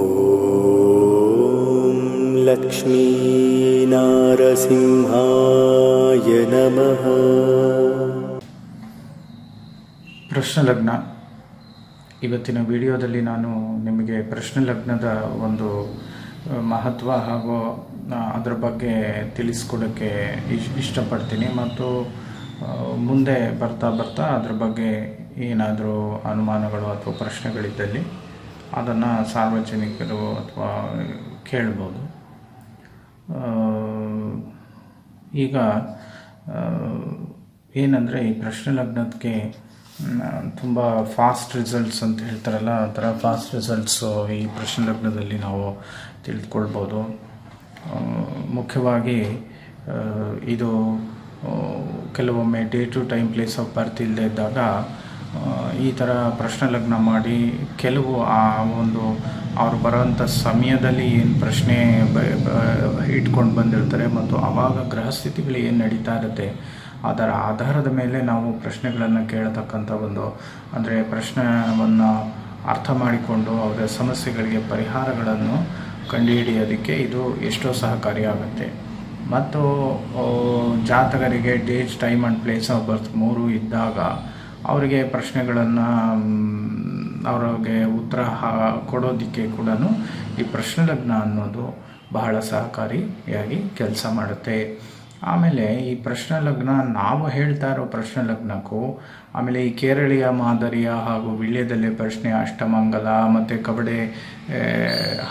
ಓಂ ಲಕ್ಷ್ಮೀನಾರಸಿಂಹಾಯ ನಮಃ. ಪ್ರಶ್ನೆ ಲಗ್ನ. ಇವತ್ತಿನ ವಿಡಿಯೋದಲ್ಲಿ ನಾನು ನಿಮಗೆ ಪ್ರಶ್ನೆ ಲಗ್ನದ ಒಂದು ಮಹತ್ವ ಹಾಗೂ ಅದರ ಬಗ್ಗೆ ತಿಳಿಸ್ಕೊಡೋಕ್ಕೆ ಇಷ್ಟಪಡ್ತೀನಿ. ಮತ್ತು ಮುಂದೆ ಬರ್ತಾ ಅದರ ಬಗ್ಗೆ ಏನಾದರೂ ಅನುಮಾನಗಳು ಅಥವಾ ಪ್ರಶ್ನೆಗಳಿದ್ದಲ್ಲಿ ಅದನ್ನು ಸಾರ್ವಜನಿಕರು ಅಥವಾ ಕೇಳ್ಬೋದು. ಈಗ ಏನಂದರೆ ಈ ಪ್ರಶ್ನೆ ಲಗ್ನಕ್ಕೆ ತುಂಬ ಫಾಸ್ಟ್ ರಿಸಲ್ಟ್ಸ್ ಅಂತ ಹೇಳ್ತಾರಲ್ಲ, ಆ ಥರ ಫಾಸ್ಟ್ ರಿಸಲ್ಟ್ಸು ಈ ಪ್ರಶ್ನೆ ಲಗ್ನದಲ್ಲಿ ನಾವು ತಿಳಿದುಕೊಳ್ಬೋದು. ಮುಖ್ಯವಾಗಿ ಇದು ಕೆಲವೊಮ್ಮೆ date time place of birth ಇಲ್ಲದೆ ಇದ್ದಾಗ ಈ ಥರ ಪ್ರಶ್ನೆ ಲಗ್ನ ಮಾಡಿ ಕೆಲವು ಆ ಒಂದು ಅವ್ರು ಬರೋವಂಥ ಸಮಯದಲ್ಲಿ ಏನು ಪ್ರಶ್ನೆ ಇಟ್ಕೊಂಡು ಬಂದಿರ್ತಾರೆ ಮತ್ತು ಆವಾಗ ಗ್ರಹಸ್ಥಿತಿಗಳು ಏನು ನಡೀತಾ ಇರುತ್ತೆ ಅದರ ಆಧಾರದ ಮೇಲೆ ನಾವು ಪ್ರಶ್ನೆಗಳನ್ನು ಕೇಳತಕ್ಕಂಥ ಒಂದು ಅಂದರೆ ಪ್ರಶ್ನೆಯನ್ನು ಅರ್ಥ ಮಾಡಿಕೊಂಡು ಅವರ ಸಮಸ್ಯೆಗಳಿಗೆ ಪರಿಹಾರಗಳನ್ನು ಕಂಡುಹಿಡಿಯೋದಕ್ಕೆ ಇದು ಎಷ್ಟೋ ಸಹಕಾರಿಯಾಗುತ್ತೆ. ಮತ್ತು ಜಾತಕರಿಗೆ date, time and place of birth ಮೂರು ಇದ್ದಾಗ ಅವರಿಗೆ ಪ್ರಶ್ನೆಗಳನ್ನು ಅವ್ರಿಗೆ ಉತ್ತರ ಕೊಡೋದಕ್ಕೆ ಕೂಡ ಈ ಪ್ರಶ್ನೆ ಲಗ್ನ ಅನ್ನೋದು ಬಹಳ ಸಹಕಾರಿಯಾಗಿ ಕೆಲಸ ಮಾಡುತ್ತೆ. ಆಮೇಲೆ ಈ ಪ್ರಶ್ನೆ ಲಗ್ನ ನಾವು ಹೇಳ್ತಾ ಇರೋ ಪ್ರಶ್ನೆ ಲಗ್ನಕ್ಕೂ ಆಮೇಲೆ ಈ ಕೇರಳೀಯ ಮಾದರಿಯ ಹಾಗೂ ವಿಳ್ಯದಲ್ಲೇ ಪ್ರಶ್ನೆ, ಅಷ್ಟಮಂಗಲ ಮತ್ತು ಕಬಡೆ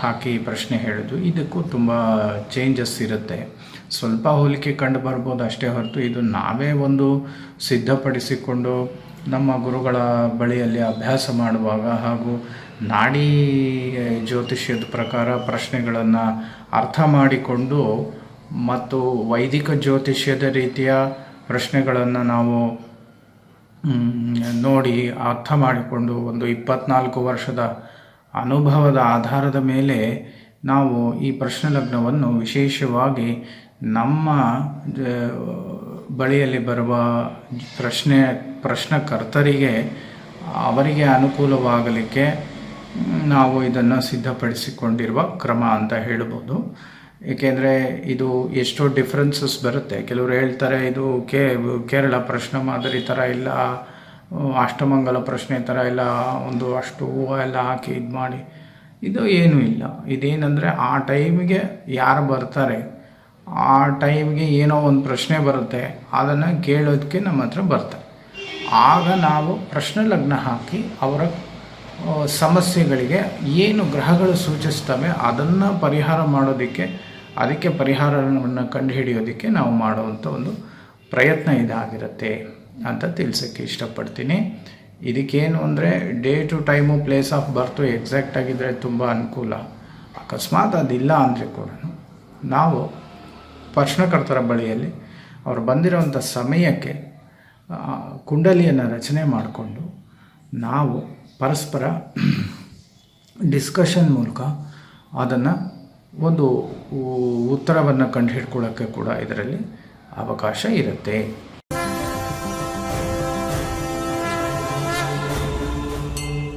ಹಾಕಿ ಪ್ರಶ್ನೆ ಹೇಳೋದು ಇದಕ್ಕೂ ತುಂಬ ಚೇಂಜಸ್ ಇರುತ್ತೆ. ಸ್ವಲ್ಪ ಹೋಲಿಕೆ ಕಂಡು ಬರ್ಬೋದು ಅಷ್ಟೇ ಹೊರತು ಇದು ನಾವೇ ಒಂದು ಸಿದ್ಧಪಡಿಸಿಕೊಂಡು ನಮ್ಮ ಗುರುಗಳ ಬಳಿಯಲ್ಲಿ ಅಭ್ಯಾಸ ಮಾಡುವಾಗ ಹಾಗೂ ನಾಡಿ ಜ್ಯೋತಿಷ್ಯದ ಪ್ರಕಾರ ಪ್ರಶ್ನೆಗಳನ್ನು ಅರ್ಥ ಮಾಡಿಕೊಂಡು ಮತ್ತು ವೈದಿಕ ಜ್ಯೋತಿಷ್ಯದ ರೀತಿಯ ಪ್ರಶ್ನೆಗಳನ್ನು ನಾವು ನೋಡಿ ಅರ್ಥ ಮಾಡಿಕೊಂಡು ಒಂದು 24 ವರ್ಷದ ಅನುಭವದ ಆಧಾರದ ಮೇಲೆ ನಾವು ಈ ಪ್ರಶ್ನೆ ಲಗ್ನವನ್ನು ವಿಶೇಷವಾಗಿ ನಮ್ಮ ಬಳಿಯಲ್ಲಿ ಬರುವ ಪ್ರಶ್ನಕರ್ತರಿಗೆ ಅವರಿಗೆ ಅನುಕೂಲವಾಗಲಿಕ್ಕೆ ನಾವು ಇದನ್ನು ಸಿದ್ಧಪಡಿಸಿಕೊಂಡಿರುವ ಕ್ರಮ ಅಂತ ಹೇಳ್ಬೋದು. ಏಕೆಂದರೆ ಇದು ಎಷ್ಟೋ ಡಿಫ್ರೆನ್ಸಸ್ ಬರುತ್ತೆ. ಕೆಲವರು ಹೇಳ್ತಾರೆ ಇದು ಕೇರಳ ಪ್ರಶ್ನೆ ಮಾದರಿ ಥರ ಇಲ್ಲ, ಅಷ್ಟಮಂಗಲ ಪ್ರಶ್ನೆ ಥರ ಇಲ್ಲ, ಒಂದು ಅಷ್ಟು ಹೂವು ಎಲ್ಲ ಹಾಕಿ ಇದು ಮಾಡಿ, ಇದು ಏನೂ ಇಲ್ಲ. ಇದೇನೆಂದರೆ ಆ ಟೈಮಿಗೆ ಯಾರು ಬರ್ತಾರೆ ಆ ಟೈಮ್ಗೆ ಏನೋ ಒಂದು ಪ್ರಶ್ನೆ ಬರುತ್ತೆ, ಅದನ್ನು ಕೇಳೋದಕ್ಕೆ ನಮ್ಮ ಹತ್ರ ಬರ್ತಾರೆ. ಆಗ ನಾವು ಪ್ರಶ್ನೆ ಲಗ್ನ ಹಾಕಿ ಅವರ ಸಮಸ್ಯೆಗಳಿಗೆ ಏನು ಗ್ರಹಗಳು ಸೂಚಿಸ್ತವೆ ಅದನ್ನು ಪರಿಹಾರ ಮಾಡೋದಕ್ಕೆ, ಅದಕ್ಕೆ ಪರಿಹಾರವನ್ನು ಕಂಡುಹಿಡಿಯೋದಕ್ಕೆ ನಾವು ಮಾಡುವಂಥ ಒಂದು ಪ್ರಯತ್ನ ಇದಾಗಿರುತ್ತೆ ಅಂತ ತಿಳಿಸೋಕ್ಕೆ ಇಷ್ಟಪಡ್ತೀನಿ. ಇದಕ್ಕೇನು ಅಂದರೆ date time place of birth exact ಆಗಿದ್ದರೆ ತುಂಬ ಅನುಕೂಲ. ಅಕಸ್ಮಾತ್ ಅದಿಲ್ಲ ಅಂದರೆ ಕೂಡ ನಾವು ಪ್ರಶ್ನಕರ್ತರ ಬಳಿಯಲ್ಲಿ ಅವರು ಬಂದಿರೋವಂಥ ಸಮಯಕ್ಕೆ ಕುಂಡಲಿಯನ್ನು ರಚನೆ ಮಾಡಿಕೊಂಡು ನಾವು ಪರಸ್ಪರ ಡಿಸ್ಕಷನ್ ಮೂಲಕ ಅದನ್ನು ಒಂದು ಉತ್ತರವನ್ನು ಕಂಡುಹಿಡ್ಕೊಳ್ಳೋಕ್ಕೆ ಕೂಡ ಇದರಲ್ಲಿ ಅವಕಾಶ ಇರುತ್ತೆ.